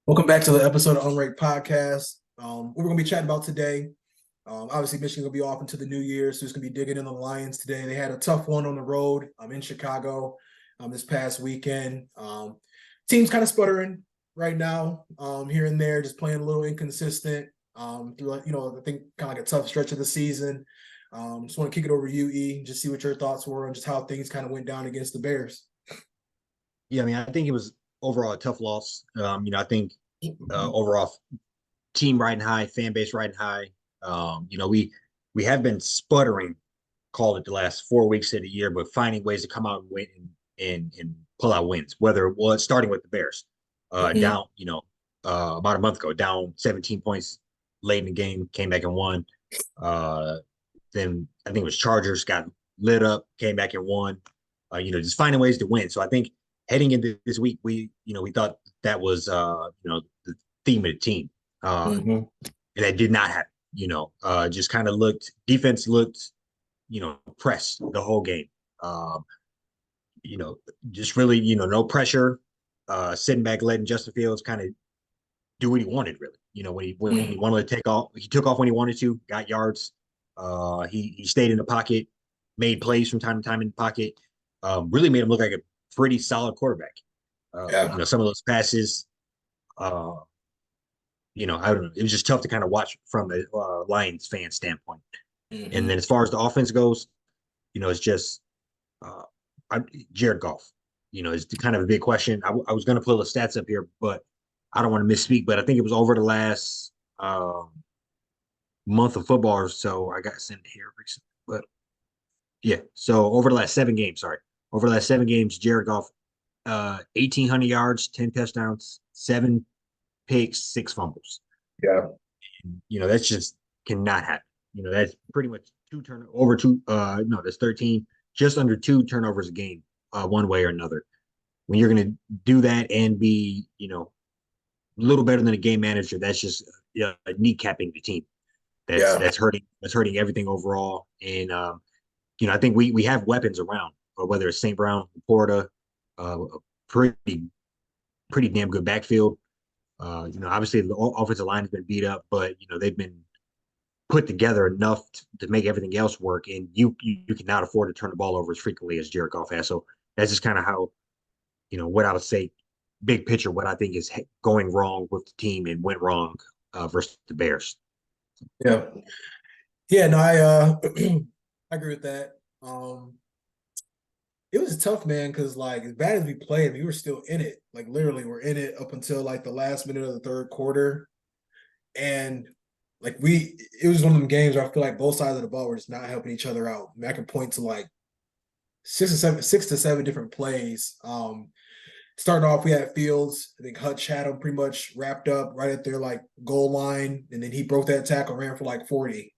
Welcome back to the episode of Unranked Podcast. What we're going to be chatting about today. Obviously, Michigan will be off into the new year, so it's going to be digging in the Lions today. They had a tough one on the road in Chicago this past weekend. Team's kind of sputtering right now, here and there, just playing a little inconsistent. Through I think kind of like a tough stretch of the season. Just want to kick it over to you, E. Just see what your thoughts were on just how things kind of went down against the Bears. Yeah, I mean, I think it was overall a tough loss. I think overall team riding high, fan base riding high. We have been sputtering, call it the last 4 weeks of the year, but finding ways to come out and win and pull out wins. Whether it was starting with the Bears, Mhm. down, about a month ago, down 17 points late in the game, came back and won. Uh, then I think it was Chargers got lit up, came back and won. Just finding ways to win. So I think heading into this week, we thought that was the theme of the team, Mhm. and that did not happen. Just kind of looked defense looked pressed the whole game. Um, just really no pressure, sitting back, letting Justin Fields kind of do what he wanted. Really, when he wanted to take off, he took off when he wanted to, got yards. He stayed in the pocket, made plays from time to time in the pocket. Really made him look like a pretty solid quarterback. Yeah. Some of those passes, I don't know. It was just tough to kind of watch from a Lions fan standpoint. And Mhm. then as far as the offense goes, it's just uh, Jared Goff. Is kind of a big question. I was going to pull the stats up here, but I don't want to misspeak. But I think it was over the last month of football or so. I got sent here recently, but yeah. So over the last 7 games, sorry, over the last 7 games, Jared Goff, 1,800 yards, 10 touchdowns, 7 picks, 6 fumbles. Yeah. That's just cannot happen. That's pretty much two turn over two. No, that's 13, just under 2 turnovers a game, one way or another. When you're going to do that and be, a little better than a game manager, that's just kneecapping the team. That's Yeah. that's hurting. That's hurting everything overall. And I think we have weapons around, whether it's St. Brown, Porta, a pretty pretty damn good backfield. Obviously the offensive line has been beat up, but they've been put together enough to make everything else work, and you cannot afford to turn the ball over as frequently as Jared Goff has. So that's just kind of how what I would say, big picture, what I think is going wrong with the team and went wrong versus the Bears. Yeah. Yeah, no, I agree with that. It was tough, man, because like as bad as we played, we were still in it. Like literally, we're in it up until like the last minute of the third quarter. And like it was one of them games where I feel like both sides of the ball were just not helping each other out. I mean, I can point to like 6 to 7 different plays. Starting off, we had Fields. I think Hutch had him pretty much wrapped up right at their like goal line, and then he broke that tackle, ran for like 40.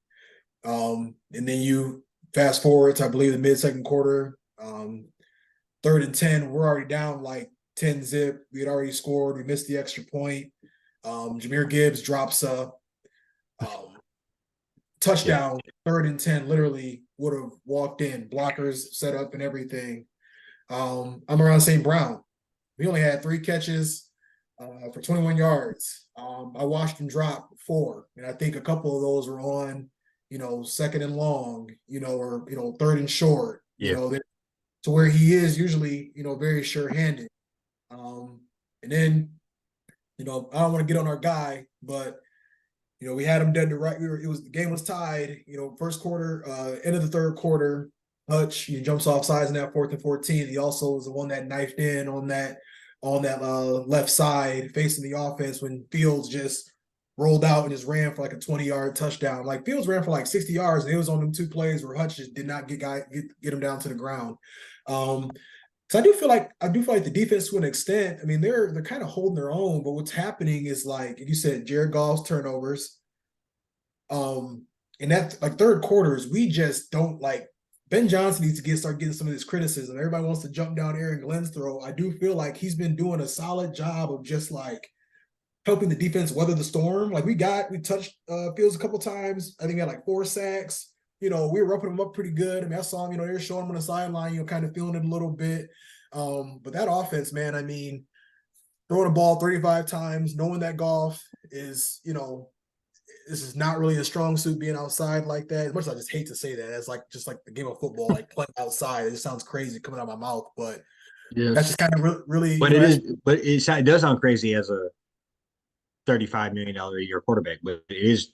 And then you fast forward to I believe the mid-second quarter, 3rd and 10. We're already down like 10 zip. We had already scored. We missed the extra point. Jameer Gibbs drops a um, Yeah, touchdown, 3rd and 10. Literally would have walked in, blockers set up and everything. I'm around St. Brown. We only had 3 catches for 21 yards. I watched him drop 4, and I think a couple of those were on, second and long, or third and short, yeah, to where he is usually, very sure-handed. And then, I don't want to get on our guy, but we had him dead to right. The game was tied. First quarter, end of the third quarter. Hutch, he jumps off sides in that 4th and 14. He also was the one that knifed in on that left side facing the offense when Fields just rolled out and just ran for like a 20-yard touchdown. Like Fields ran for like 60 yards, and it was on them 2 plays where Hutch just did not get him down to the ground. Um, so I do feel like the defense to an extent. I mean, they're kind of holding their own, but what's happening is like you said, Jared Goff's turnovers. Um, and that like third quarters, we just don't like Ben Johnson needs to start getting some of this criticism. Everybody wants to jump down Aaron Glenn's throat. I do feel like he's been doing a solid job of just like helping the defense weather the storm. Like we touched Fields a couple times. I think he had like 4 sacks. We were roughing him up pretty good. I mean, I saw him, they were showing him on the sideline, kind of feeling it a little bit. But that offense, man, I mean, throwing a ball 35 times, knowing that golf is, this is not really a strong suit being outside like that. As much as I just hate to say that, it's like just like the game of football, like playing outside. It just sounds crazy coming out of my mouth, but that's Yes. just kind of really, But that's it does sound crazy as a $35 million a year quarterback, but it is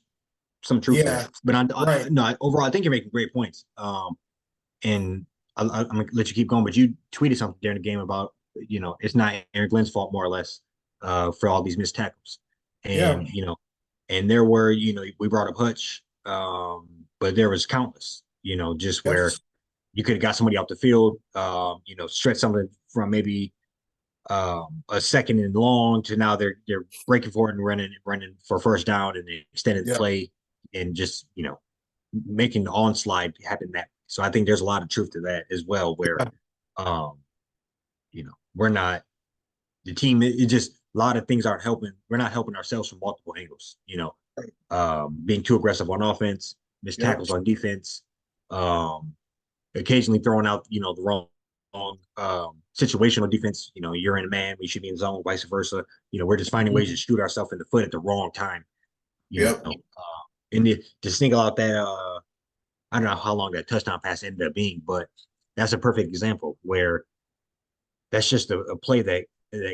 some truth to that. yeah, But right. no, overall, I think you're making great points. And I'm gonna let you keep going, but you tweeted something during the game about it's not Aaron Glenn's fault more or less for all these missed tackles, Yeah. and and there were we brought up Hutch, but there was countless just Yep. where you could have got somebody off the field, stretch something from maybe a second and long to now they're breaking for it and running for first down and extended Yeah. play and just making the onslaught happen that way. So I think there's a lot of truth to that as well, where um, we're not the team. It just a lot of things aren't helping. We're not helping ourselves from multiple angles. Being too aggressive on offense, missed Yep. tackles on defense, um, occasionally throwing out the wrong situational defense. You're in a man, we should be in zone, vice versa. We're just finding ways to shoot ourselves in the foot at the wrong time. You Yep. know, and to single out that I don't know how long that touchdown pass ended up being, but that's a perfect example where that's just a play that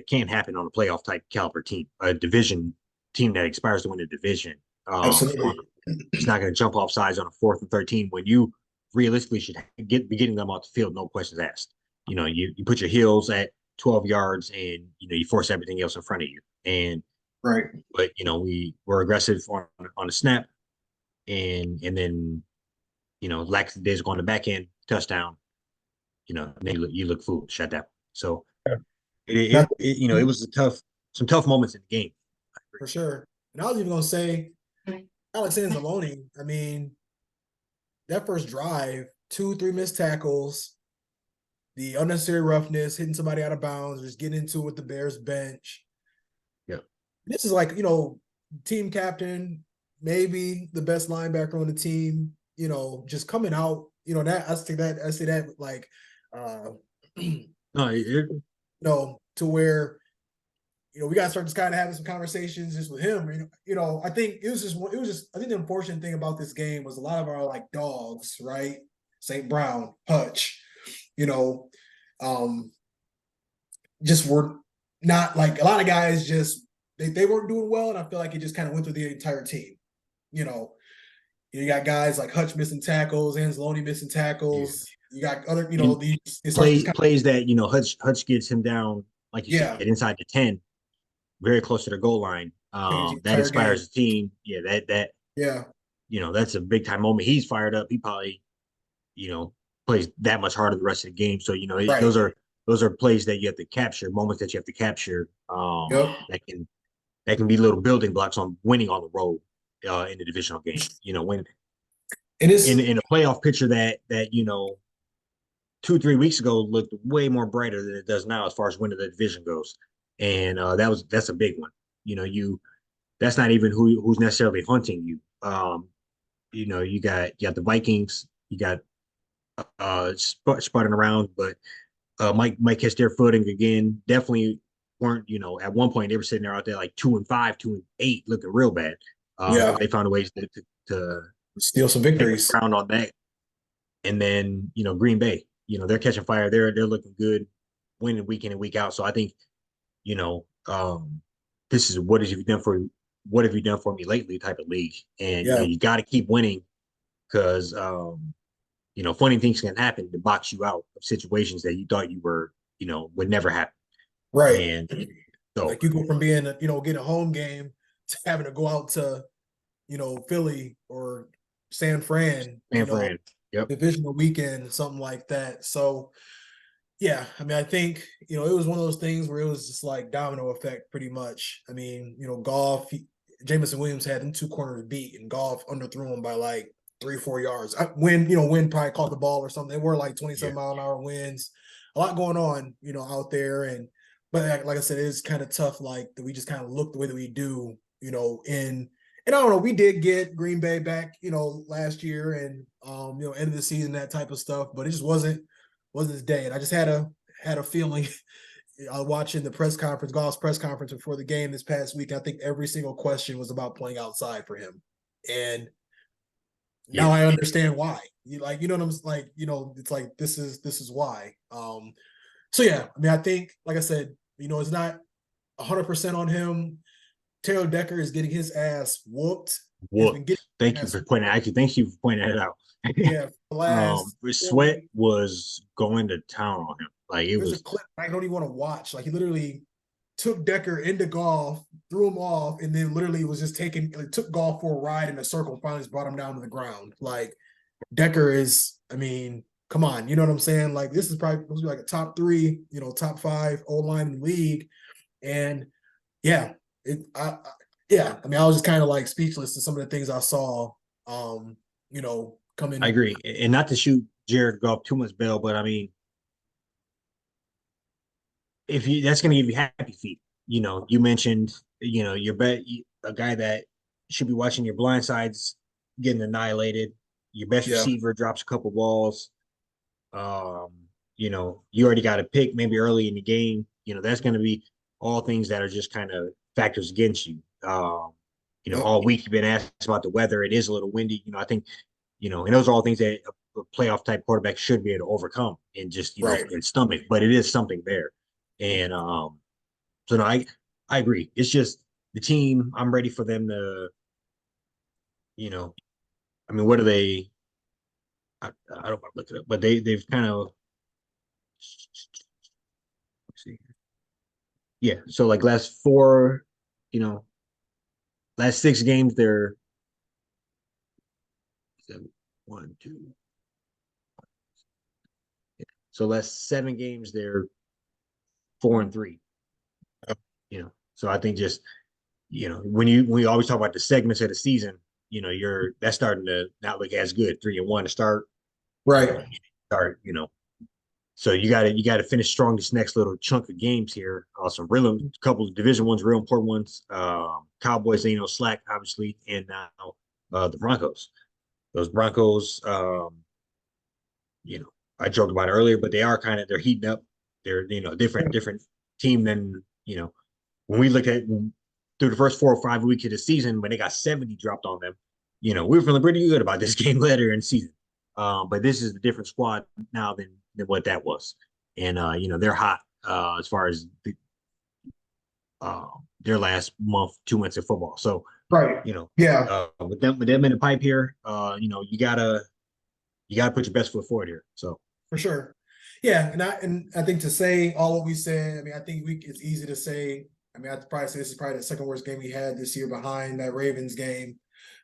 can't happen on a playoff type caliber team, a division team that aspires to win a division. Absolutely. It's not going to jump off sides on a 4th and 13 when you realistically should be getting them off the field, no questions asked. You put your heels at 12 yards and you force everything else in front of you. And Right. but we were aggressive on the snap, and then lack of days on the back end touchdown. Then you look foolish at that point. So it was some tough moments in the game. For sure. And I was even gonna say Alex Anzalone, I mean, that first drive, 2, 3 missed tackles, the unnecessary roughness, hitting somebody out of bounds, just getting into it with the Bears bench. Yeah. This is like, team captain, maybe the best linebacker on the team, just coming out, that I say that like No, to where we got to start just kind of having some conversations just with him. I think I think the unfortunate thing about this game was a lot of our like dogs, right? St. Brown, Hutch, you know, um, just were not like a lot of guys just they weren't doing well, and I feel like it just kind of went through the entire team. You know, you got guys like Hutch missing tackles, Anzalone missing yeah. tackles. You got other, And these it starts just kind of plays that Hutch gets him down, like you said, yeah, inside the 10, very close to the goal line. change the That entire game. inspires the team. Yeah, that Yeah, that's a big time moment. He's fired up. He probably plays that much harder the rest of the game. So right. those are plays that you have to capture, moments that you have to capture. Yep. That can be little building blocks on winning on the road in the divisional game. When And it's in a playoff picture that 2 3 weeks ago looked way more brighter than it does now as far as winning the division goes, and that's a big one. You that's not even who's necessarily hunting you. You got the Vikings, you got sputting around, but might catch their footing again. Definitely weren't at one point they were sitting there out there like 2-5, 2-8, looking real bad. yeah, They found a ways to steal some take the victories. ground on that, and then Green Bay, they're catching fire. They're looking good, winning week in and week out. So I think you know this is what have you done for me lately type of league, and Yeah, you got to keep winning because funny things can happen to box you out of situations that you thought you were, would never happen. right. And so, Like you go from being, getting a home game to having to go out to, Philly or San Fran, San Fran, yep, divisional weekend, something like that. So yeah, I mean, I think, it was one of those things where it was just like domino effect pretty much. I mean, golf, Jamison Williams had them two corners beat and golf underthrew him by like 3 or 4 yards. Win probably caught the ball or something. They were like 27 yeah, mile an hour winds, a lot going on, out there. But like I said, it's kind of tough, like that we just kind of look the way that we do, and I don't know, we did get Green Bay back, last year and end of the season, that type of stuff, but it just wasn't his day. And I just had a feeling, watching the press conference, Goff's press conference before the game this past week. I think every single question was about playing outside for him, and Yeah, now I understand why. You know what I'm like. It's like this is why. So yeah, I mean, I think, like I said, it's not 100% on him. Taylor Decker is getting his ass whooped. Has been getting whooped. Thank his you ass for pointing. Actually, thank you for pointing that out. yeah for the last 4 weeks. Sweat was going to town on him. Like it There's a was. clip I don't even want to watch. Like he literally took Decker into golf, threw him off, and then literally was just took golf for a ride in a circle and finally just brought him down to the ground. Like Decker is, I mean, come on, you know what I'm saying? Like this is probably supposed to be like a top three, top five O line in the league. And yeah, yeah, I mean, I was just kind of like speechless to some of the things I saw. I Coming. agree, and not to shoot Jared Goff too much bail, but I mean, if you that's going to give you happy feet. You mentioned, your bet a guy that should be watching your blind sides getting annihilated. Your best Yeah, receiver drops a couple balls. Um, you already got a pick maybe early in the game. That's going to be all things that are just kind of factors against you. yep, All week you've been asked about the weather. It is a little windy. I think, and those are all things that a playoff type quarterback should be able to overcome and just, right. and stomach. But it is something there. And so no, I agree. It's just the team. I'm ready for them to, you know, I mean, what are they? I don't want to look it up, but they've kind of, let's see. Yeah. So like last four, you know, last six games, they're one, two. Yeah. So last seven games, they're 4-3. So I think just when you always talk about the segments of the season, that's starting to not look as good. 3-1 to start, Right. start, So you gotta finish strong this next little chunk of games here. Some real couple of division ones, real important ones. Cowboys, slack obviously, and now the Broncos. Those Broncos, you know, I joked about it earlier, but they're heating up. They're different team than when we look at through the first 4 or 5 weeks of the season when they got 70 dropped on them. We were feeling pretty good about this game later in the season. But this is a different squad now than what that was, and they're hot as far as their last month, 2 months of football. So Right. Yeah, with them in the pipe here, you gotta put your best foot forward here. So for sure. Yeah, and I think to say all what we said, I mean, I think it's easy to say. I mean, I'd probably say this is probably the second worst game we had this year behind that Ravens game,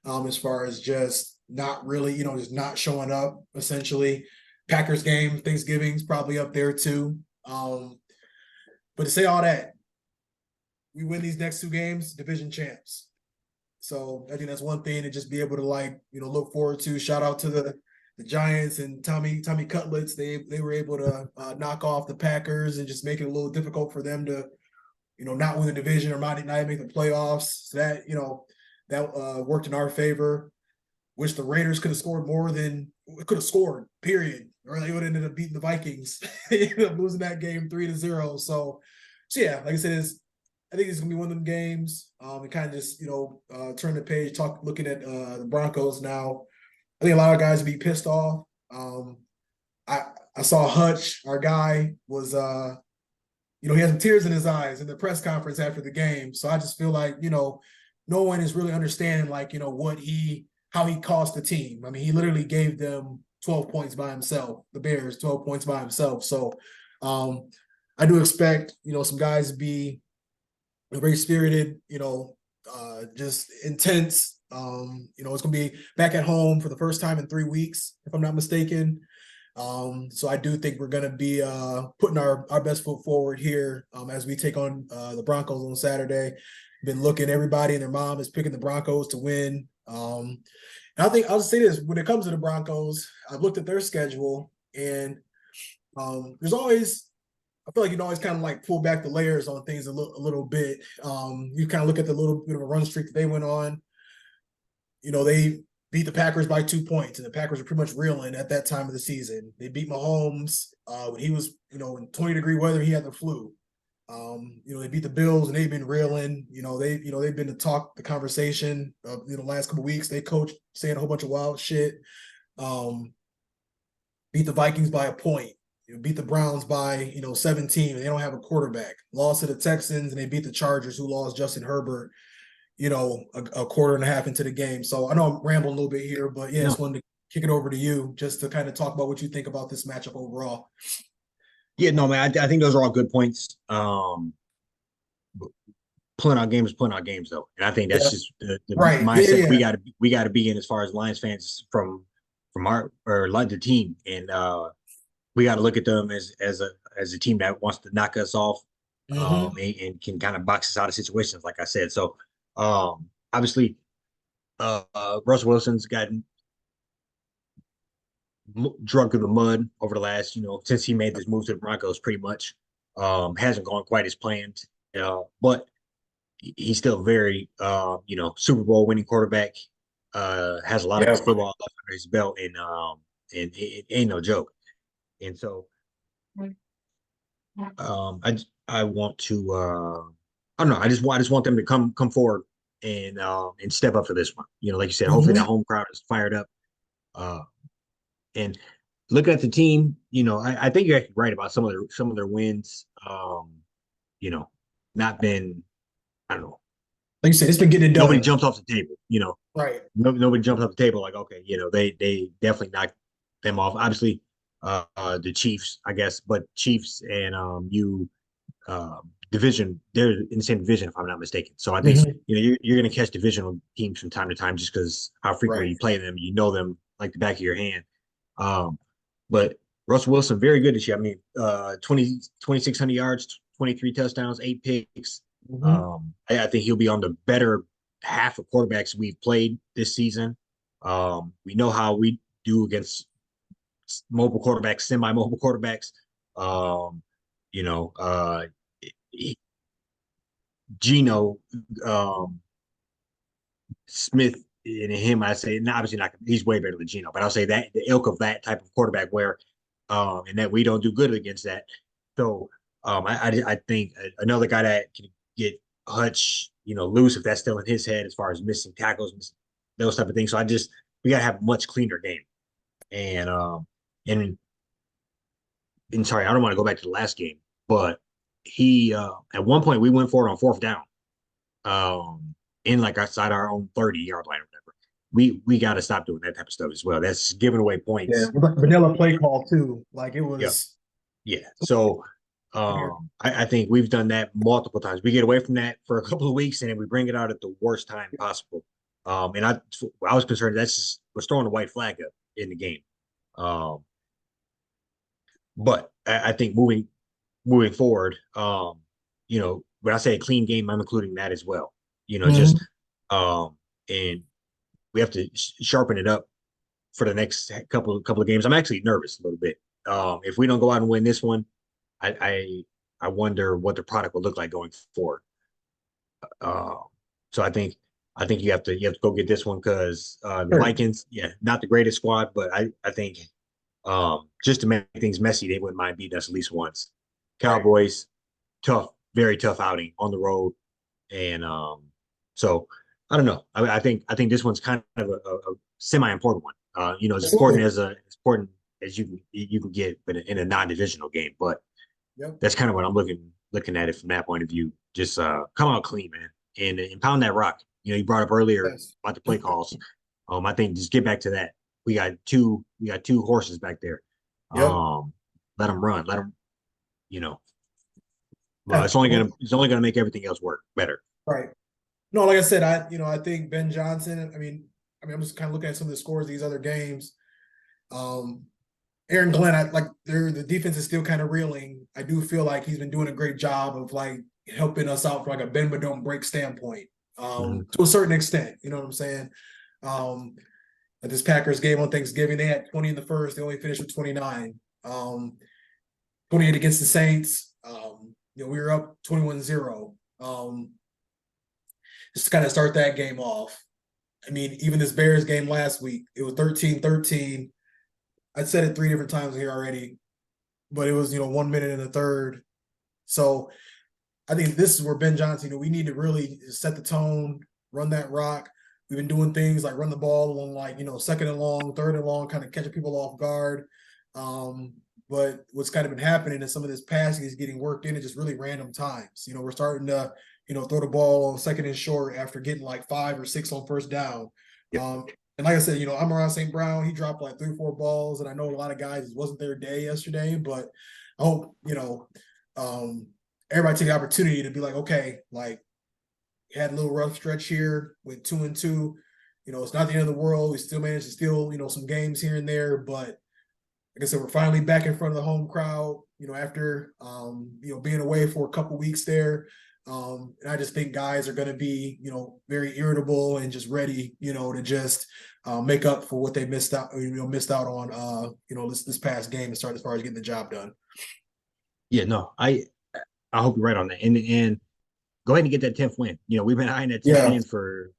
as far as just not really, just not showing up essentially. Packers game, Thanksgiving's probably up there too. But to say all that, we win these next two games, division champs. So I think that's one thing to just be able to look forward to. Shout out to the Giants and Tommy Cutlets. They were able to knock off the Packers and just make it a little difficult for them to not win the division or not make the playoffs. So that worked in our favor. Wish the Raiders could have scored more than could have scored. Period. Or they would have ended up beating the Vikings. They ended up losing that game 3-0. So yeah, like I said, I think it's gonna be one of them games. And kind of just turn the page, looking at the Broncos now. I think a lot of guys would be pissed off. I saw Hutch, our guy, was he had some tears in his eyes in the press conference after the game. So I just feel like no one is really understanding how he cost the team. I mean, he literally gave them 12 points by himself. The Bears 12 points by himself. So I do expect some guys to be very spirited, just intense. It's gonna be back at home for the first time in 3 weeks, if I'm not mistaken. So I do think we're gonna be putting our best foot forward here as we take on the Broncos on Saturday. Been looking, everybody and their mom is picking the Broncos to win. And I think I'll just say this: when it comes to the Broncos, I've looked at their schedule, and there's always I feel like you can always kind of like pull back the layers on things a little bit. You kind of look at the little bit of a run streak that they went on. They beat the Packers by 2 points, and the Packers were pretty much reeling at that time of the season. They beat Mahomes when he was, in 20-degree weather, he had the flu. They beat the Bills and they've been reeling. They've been the conversation of last couple of weeks. They coached saying a whole bunch of wild shit. Um, beat the Vikings by a point. Beat the Browns by 17. And they don't have a quarterback. Lost to the Texans and they beat the Chargers, who lost Justin Herbert. A quarter and a half into the game. So I know I'm rambling a little bit here, but yeah, No, just wanted to kick it over to you just to kind of talk about what you think about this matchup overall. yeah, no, man. I think those are all good points. Pulling out games, pulling out games though, and I think that's Yeah. just the Right. Yeah. mindset Yeah. we got to be in as far as Lions fans from our or like the team, and we got to look at them as a team that wants to knock us off, Mm-hmm. and can kind of box us out of situations, like I said. So, obviously, Russell Wilson's gotten drunk in the mud over the last, since he made this move to the Broncos, pretty much. Hasn't gone quite as planned, but he's still very, Super Bowl winning quarterback. Has a lot of Yeah. football under his belt, and it ain't no joke. And so, I want to, I don't know. I just want them to come forward and step up for this one. Like you said, hopefully that Mm-hmm. home crowd is fired up. Uh, and looking at the team, I think you're actually right about some of their wins. You know, not been, I don't know. Like you said, it's been getting it Nobody done. jumps off the table. Right. Nobody jumps off the table like, okay, they definitely knocked them off. Obviously, the Chiefs, I guess, but Chiefs and division, they're in the same division if I'm not mistaken. So I think Mm-hmm. you're going to catch divisional teams from time to time just because how frequently Right. you play them, you know them like the back of your hand. Um, but Russell Wilson, very good this year. I mean, 2,600 yards, 23 touchdowns, 8 picks. Mm-hmm. I think he'll be on the better half of quarterbacks we've played this season. We know how we do against mobile quarterbacks, semi-mobile quarterbacks. Um, you know, Geno Smith and him, I say, and obviously not, he's way better than Geno, but I'll say that the ilk of that type of quarterback where, and that we don't do good against that. So, I think another guy that can get Hutch, loose if that's still in his head as far as missing tackles, those type of things. So we got to have a much cleaner game. And, and, and sorry, I don't want to go back to the last game, but at one point we went for it on fourth down, in like outside our own 30-yard line or whatever. We got to stop doing that type of stuff as well. That's giving away Yeah. points. Vanilla play call too. Like it Yeah, was. yeah. So, I think we've done that multiple times. We get away from that for a couple of weeks, and then we bring it out at the worst time possible. And I was concerned that's just was throwing a white flag up in the game. Um, but I think moving forward, when I say a clean game, I'm including that as well. Just Mm-hmm. and we have to sharpen it up for the next couple of games. I'm actually nervous a little bit. If we don't go out and win this one, I wonder what the product will look like going forward. Uh, so I think you have to go get this one because the Sure. Vikings, yeah, not the greatest squad, but I think just to make things messy, they wouldn't mind beating us at least once. Right. Cowboys, tough, very tough outing on the road, and so I don't know. I think this one's kind of a semi-important one. As important Absolutely. as you can get, but in a non-divisional game. But Yep. that's kind of what I'm looking at it from that point of view. Just come out clean, man, and pound that rock. You brought up earlier Yes. about the play calls. I think just get back to that. We got two horses back there. Yep. Um, let them run. Let them. You know, well, Yeah. it's only gonna make everything else work better. Right. No, like I said, I think Ben Johnson. I'm just kind of looking at some of the scores of these other games. Um, Aaron Glenn, the defense is still kind of reeling. I do feel like he's been doing a great job of like helping us out from like a bend but don't break standpoint. Mm-hmm. To a certain extent, you know what I'm saying? Um, at this Packers game on Thanksgiving, they had 20 in the first. They only finished with 29. 28 against the Saints. We were up 21-0. Just to kind of start that game off. I mean, even this Bears game last week, it was 13-13. I said it 3 different times here already, but it was, 1 minute in the third. So I think this is where Ben Johnson, we need to really set the tone, run that rock. We've been doing things like run the ball on like, second and long, third and long, kind of catching people off guard. Um, but what's kind of been happening is some of this passing is getting worked in at just really random times. We're starting to, throw the ball on second and short after getting like 5 or 6 on first down. Yep. And like I said, I'm around St. Brown. He dropped like 3 or 4 balls, and I know a lot of guys, it wasn't their day yesterday, but I hope, everybody take the opportunity to be like, okay, like had a little rough stretch here, went 2-2. It's not the end of the world. We still managed to steal, some games here and there, but like I said, we're finally back in front of the home crowd, after being away for a couple weeks there. And I just think guys are going to be, very irritable and just ready, to just make up for what they missed out on, this past game to start as far as getting the job done. Yeah, no, I hope you're right on that. And go ahead and get that 10th win. We've been eyeing that 10th Yeah. win for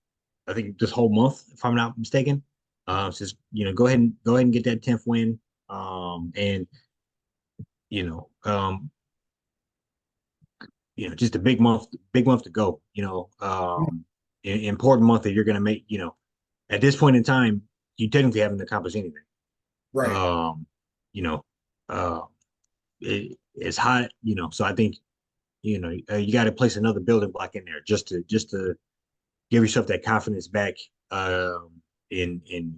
I think this whole month, if I'm not mistaken. So just, go ahead and get that 10th win. And you know, um, just a big month to go. Important month that you're gonna make, at this point in time, you technically haven't accomplished anything. Right. Um, you know, uh it's hot, so I think, you got to place another building block in there just to give yourself that confidence back, and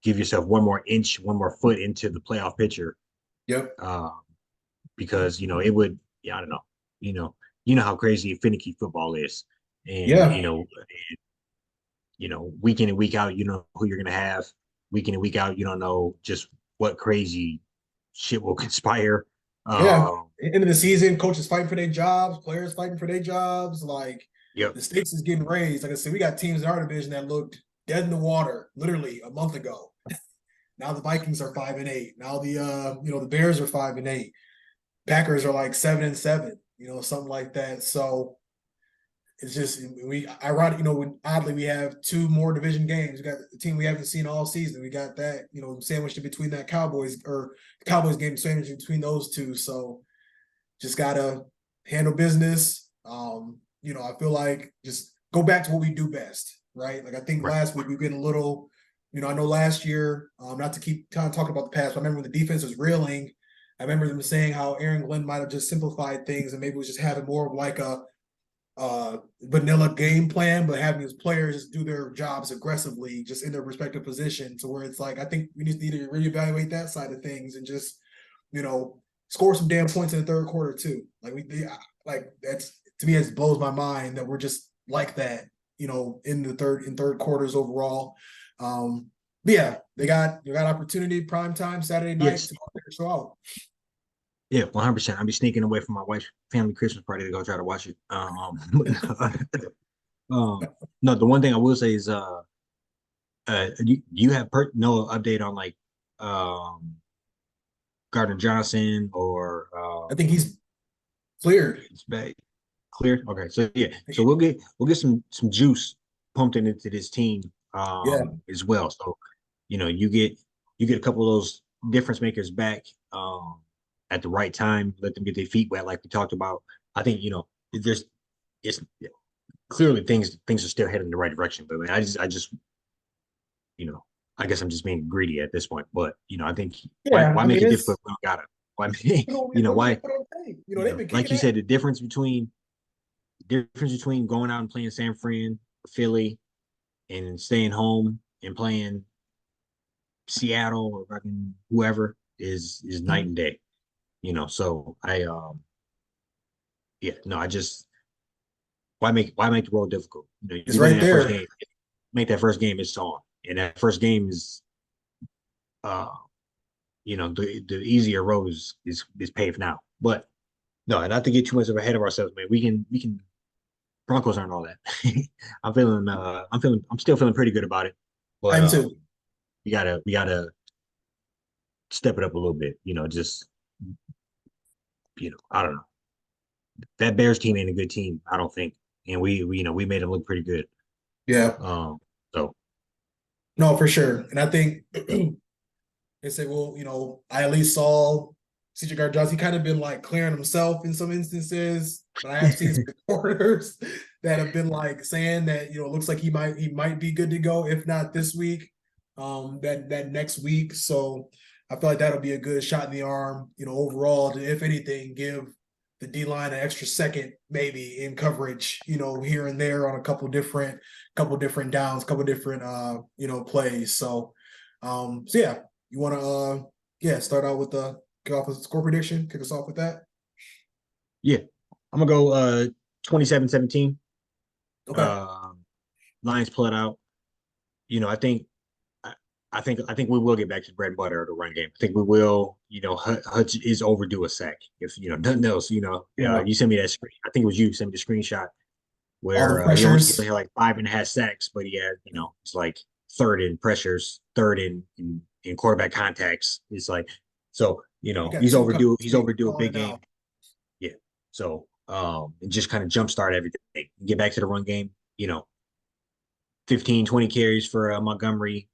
give yourself one more inch, one more foot into the playoff picture. Yep. Because it would, yeah, I don't know, you know how crazy and finicky football is, and Yeah. week in and week out, you know who you're gonna have. Week in and week out, you don't know just what crazy shit will conspire. Yeah. Um, End of the season, coaches fighting for their jobs, players fighting for their jobs. Like yep, the stakes is getting raised. Like I said, we got teams in our division that looked dead in the water literally a month ago. Now the Vikings are 5-8. Now the Bears are 5-8. Packers are like 7-7, something like that. So it's just we ironic, when oddly we have 2 more division games. We got the team we haven't seen all season. We got that, sandwiched in between that Cowboys game sandwiched in between those two. So just gotta handle business. I feel like just go back to what we do best, right? Like I think right, last week we've been a little, I know last year, not to keep kind of talking about the past, but I remember when the defense was reeling. I remember them saying how Aaron Glenn might have just simplified things and maybe was just having more of like a vanilla game plan, but having his players just do their jobs aggressively, just in their respective position, to where it's like I think we just need to reevaluate that side of things and just score some damn points in the third quarter too. Like that's to me, it blows my mind that we're just like that, in third quarters overall. But yeah, they got opportunity prime time Saturday night yes, to go figure so out. yeah, 100%. I'll be sneaking away from my wife's family Christmas party to go try to watch it. No, the one thing I will say is, you have no update on like, um, Gardner Johnson or, I think he's cleared. it's back clear. Okay, so yeah, so we'll get some juice pumped into this team, Yeah. as well. So you get a couple of those difference makers back, at the right time. Let them get their feet wet, like we talked about. I think there's it's clearly things are still heading in the right direction. But man, I just you know I guess I'm just being greedy at this point. But I think why Yeah. why I make mean, it it's difficult? We don't gotta. Why what we why can put on tape. They've been like kicking you that. said, the difference between going out and playing San Fran, Philly, and staying home and playing Seattle or fucking whoever is night and day. So yeah, no, I just why make the road difficult? It's You win right that first there. game, make that first game, it's on. And that first game is uh the easier road is paved now. But no, and not to get too much of ahead of ourselves, man. We can Broncos aren't all that. I'm still feeling pretty good about it. But I'm too. we gotta step it up a little bit. Just I don't know. That Bears team ain't a good team, I don't think. And we made them look pretty good. Yeah. So No, for sure. And I think they say, well, I at least saw CJ Gardner Johnson. He kind of been like clearing himself in some instances. but I have seen some reporters that have been like saying that it looks like he might be good to go, if not this week, that next week. So I feel like that'll be a good shot in the arm, overall to, if anything, give the D line an extra second maybe in coverage, here and there on a couple different downs, couple different plays. So yeah, you want to start out with the kick off a score prediction, kick us off with that. Yeah, I'm gonna go 27-17. Okay. Um, Lions pull it out. I think I think we will get back to bread and butter of the run game. I think we will. Hutch is overdue a sack. If nothing else, Yeah. you sent me that screen. I think it was you sent me the screenshot All the where he only pressures. had like 5.5 sacks, but he had it's like third in pressures, third in quarterback contacts. It's like so He got he's two coming overdue. this He's week. overdue a Calling big it game. now. Yeah. So and just kind of jumpstart everything. Get back to the run game. 15, 20 carries for Montgomery,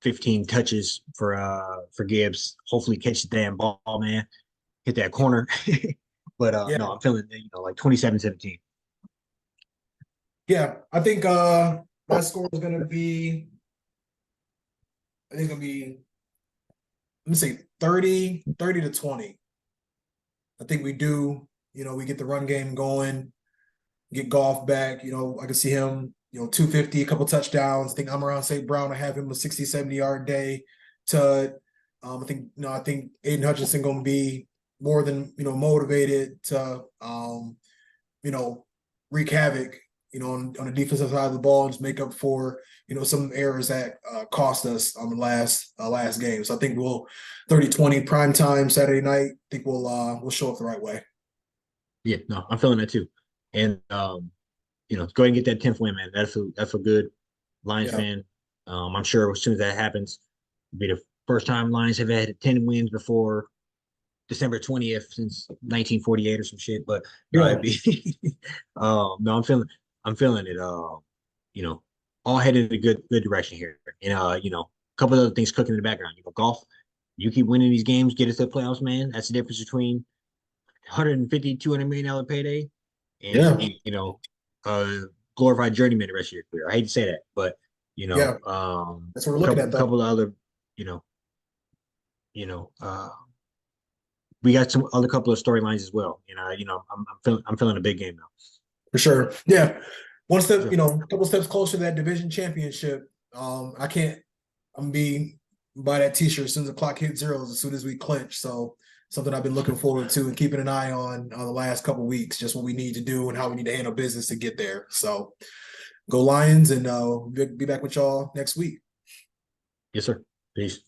15 touches for Gibbs. Hopefully catch the damn ball, man. Hit that corner. But Yeah. no, I'm feeling like 27-17. Yeah. I think my score is gonna be, I think it'll be, let me say 30 to 20. I think we do, we get the run game going, get Goff back. I can see him, 250, a couple touchdowns. I think I'm around St. Brown. I have him a 60, 70-yard day. To I think Aiden Hutchinson gonna be more than motivated to you know, wreak havoc, on the defensive side of the ball and just make up for, some errors that cost us on the last game. So I think we'll 30-20 prime time Saturday night. I think we'll show up the right way. Yeah, no, I'm feeling that too. And go ahead and get that 10th win, man. That's a good Lions Yeah. fan. I'm sure as soon as that happens, it'll be the first time Lions have had 10 wins before December 20th since 1948 or some shit. But no, Yeah. it'd be no, I'm feeling it. You know, all headed in a good direction here. And a couple of other things cooking in the background. Golf. You keep winning these games, get us to the playoffs, man. That's the difference between 150, $200 million payday and Yeah. uh glorified journeyman the rest of your career. I hate to say that, but Yeah. That's what we're looking couple at though. couple of other, you know, you know, we got some other couple of storylines as well. I'm feeling a big game now. For sure. Yeah. One step, Sure. a couple steps closer to that division championship. I can't, I'm gonna be buy that t-shirt as soon as the clock hits zeros, as soon as we clinch. So something I've been looking forward to and keeping an eye on the last couple weeks, just what we need to do and how we need to handle business to get there. So go Lions, and be back with y'all next week. Yes, sir. Peace.